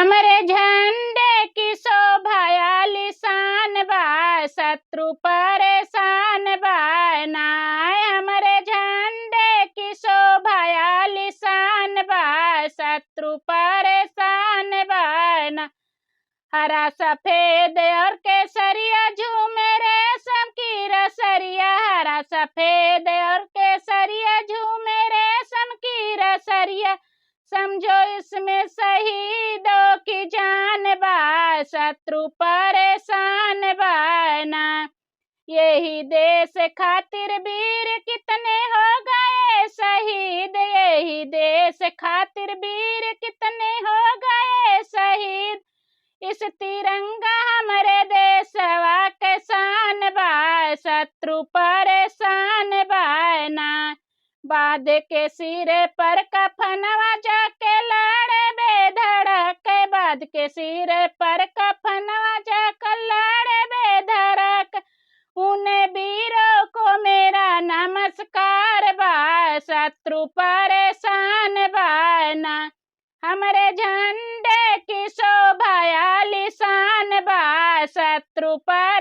हमरे झंडे की शोभा आलीशान बा, शत्रु परेशान बा ना। हमरे झंडे की शोभा आलीशान बा, शत्रु परेशान बा ना। हरा सफेद और केसरिया झूमे रेशम की रसरिया, हरा सफेद और केसरिया झूमे रेशम की रसरिया। समझो इसमें शहीदों की जान बा, शत्रु परेशान बा ना। यही देश खातिर वीर कितने हो गए शहीद, यही देश खातिर वीर कितने हो गए शहीद। इस तिरंगा हमारे देशवा के शान बा, शत्रु परेशान बा ना। बांध के सिरे पर कफनवा जाके लड़े बेधड़क, बांध के सिरे पर कफनवा जाकर लड़े बेधड़क। उन्हें वीरों को मेरा नमस्कार बा, शत्रु परेशान बा ना। हमारे झंडे की शोभा आलीशान बा, शत्रु पर